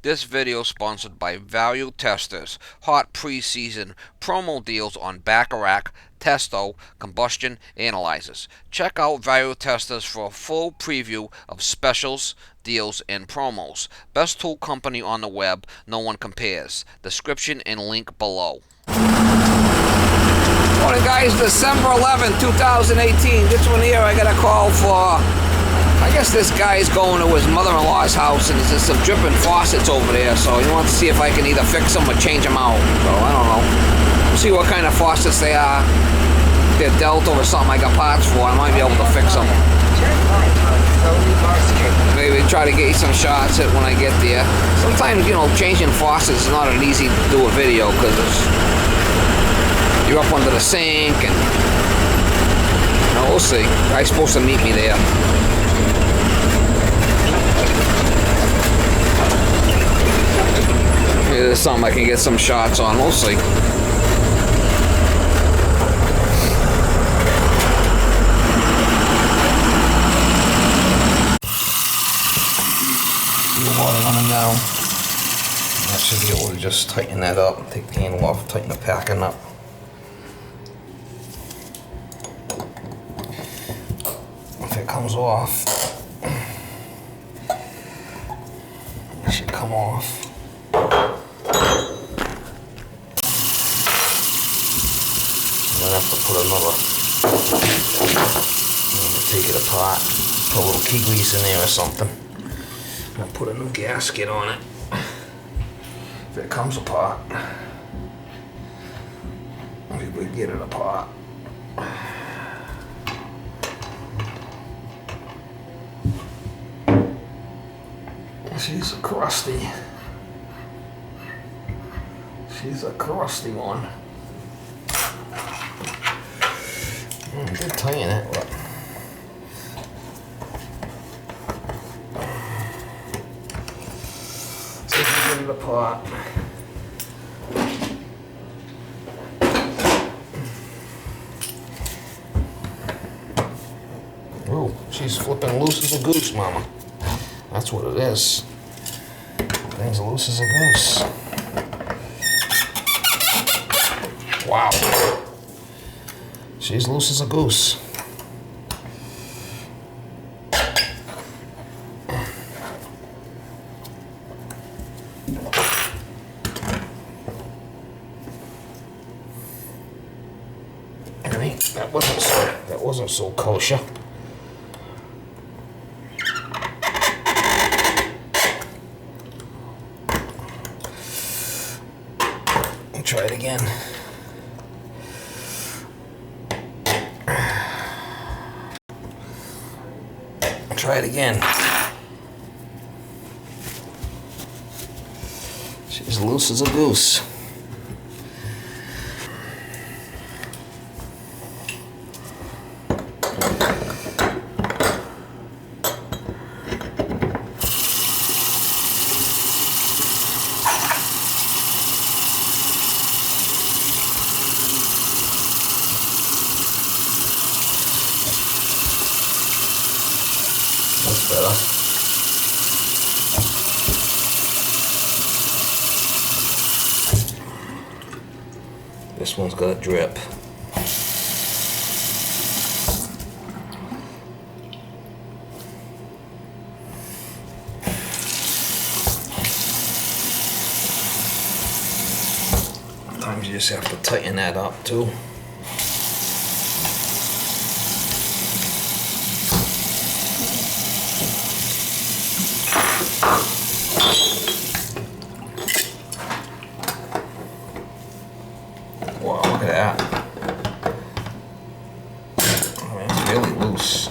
This video is sponsored by Value Testers. Hot preseason promo deals on Bacharach, Testo, combustion analyzers. Check out Value Testers for a full preview of specials, deals, and promos. Best tool company on the web, no one compares. Description and link below. Morning guys, December 11th, 2018. This one here I got a call for. I guess this guy's going to his mother-in-law's house and there's some dripping faucets over there, so he wants to see if I can either fix them or change them out. So I don't know. We'll see what kind of faucets they are. If they're Delta or something I got parts for, I might be able to fix them. Maybe try to get you some shots at when I get there. Sometimes, you know, changing faucets is not an easy to do a video because you're up under the sink and, you know, we'll see. Guy's supposed to meet me there. Maybe there's something I can get some shots on. We'll see. Water running down. I should be able to just tighten that up, take the handle off, tighten the packing up. If it comes off, it should come off. I'm gonna have to put another, take it apart, put a little key grease in there or something. I'll put a new gasket on it if it comes apart. Maybe we get it apart. She's a crusty. She's a crusty one. I did tighten it, but see if we get it apart. Ooh, she's flipping loose as a goose, Mama. That's what it is. Thing's loose as a goose. Wow. She's loose as a goose. That wasn't so kosher. Try it again. Try it again. She's loose as a goose. That's better. This one's got a drip. Sometimes you just have to tighten that up too. Wow, look at that. I mean, it's really loose.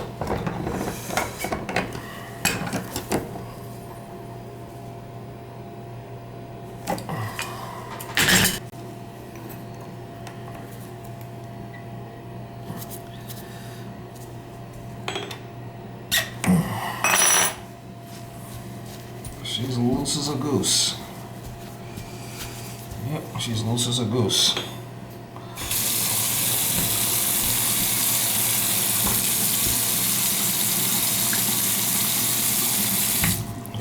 She's loose as a goose. Yep, she's loose as a goose.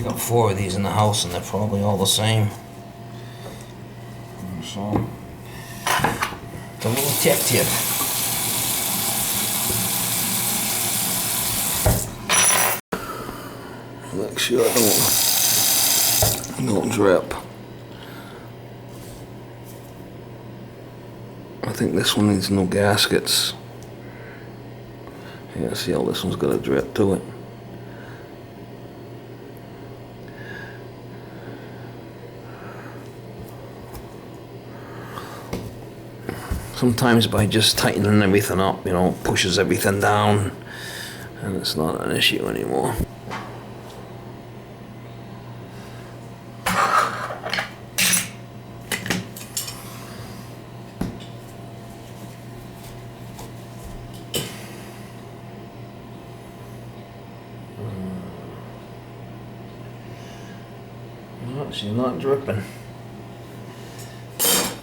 I got 4 of these in the house and they're probably all the same. So, it's a little tip. Make sure I don't drip. I think this one needs no gaskets. Yeah, see how this one's got a drip to it. Sometimes by just tightening everything up, you know, pushes everything down and it's not an issue anymore. No, she's not dripping.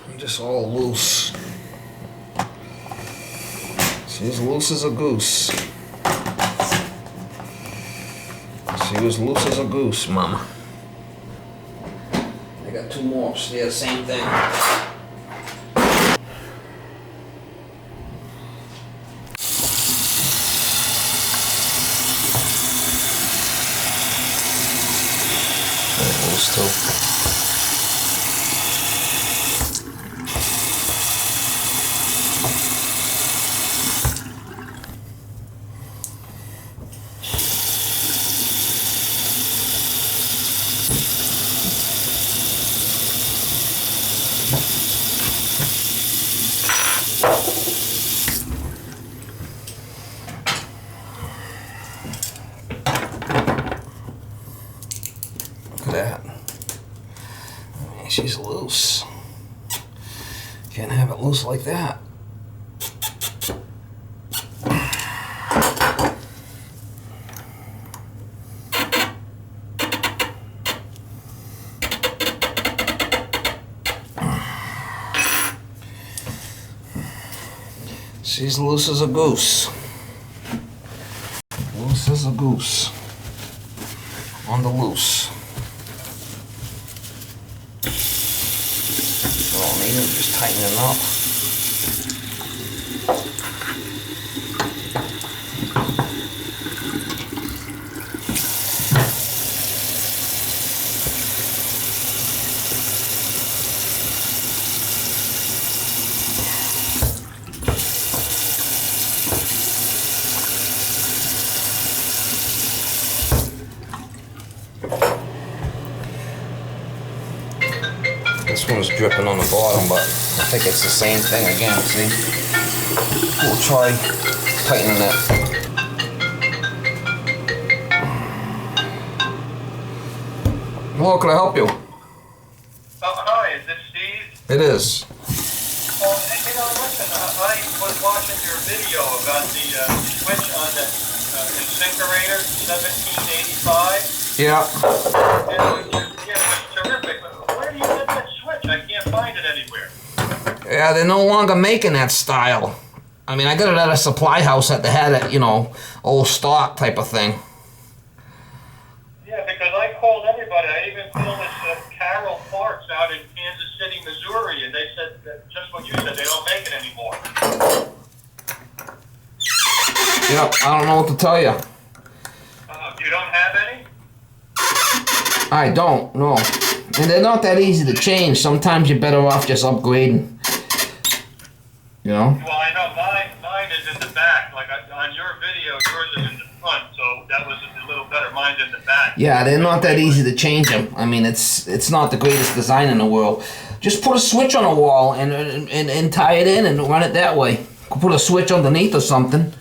I'm just all loose. She's loose as a goose. She was loose as a goose, Mama. I got 2 more upstairs, same thing. Loose too. Look at that. I mean, she's loose. Can't have it loose like that. She's loose as a goose. Loose as a goose. On the loose. Oh, maybe I'm just tightening up. This one's dripping on the bottom, but I think it's the same thing again, see? We'll try tightening it. Hello, can I help you? Hi, is this Steve? It is. Well, listen, I was watching your video about the switch on the incinerator 1785. Yeah. It was terrific. Where do you get that switch? I can't find it anywhere. Yeah, they're no longer making that style. I mean, I got it at a supply house that they had it, you know, old stock type of thing. Yeah, because I called everybody. I even called this Carol Parks out in Kansas City, Missouri, and they said that just what you said, they don't make it anymore. Yep, I don't know what to tell you. You don't have any? I don't, no. And they're not that easy to change. Sometimes you're better off just upgrading. You know? Well, I know mine is in the back. Like on your video, yours is in the front, so that was a little better. Mine's in the back. Yeah, they're not that easy to change them. I mean, it's not the greatest design in the world. Just put a switch on a wall and tie it in and run it that way. Put a switch underneath or something.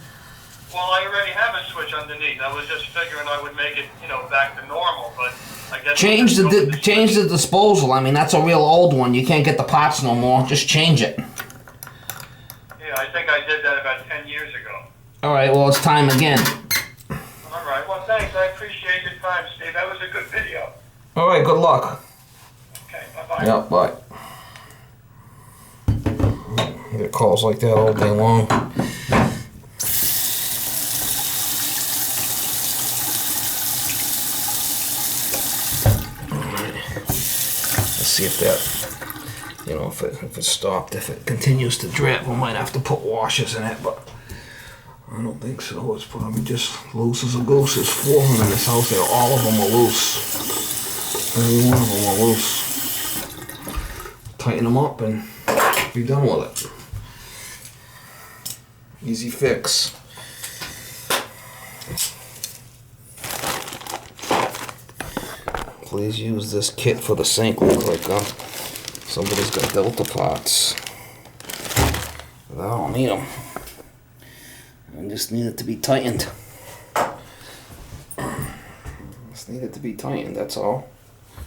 Well, I already have a switch underneath. I was just figuring I would make it, back to normal, but I guess change the disposal. I mean, that's a real old one. You can't get the parts no more. Just change it. Yeah, I think I did that about 10 years ago. All right, well, it's time again. All right, well, thanks. I appreciate your time, Steve. That was a good video. All right, good luck. Okay, bye-bye. Yep, bye. I get calls like that all day long. see if that, you know, if it stopped. If it continues to drip, we might have to put washers in it, but I don't think so. It's probably just loose as a goose. There's 4 of them in this house. All of them are loose. Every one of them are loose. Tighten them up and be done with it. Easy fix. Please use this kit for the sink. Looks like somebody's got Delta parts. But I don't need them. I just need it to be tightened. Just need it to be tightened, that's all.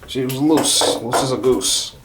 She was loose as a goose.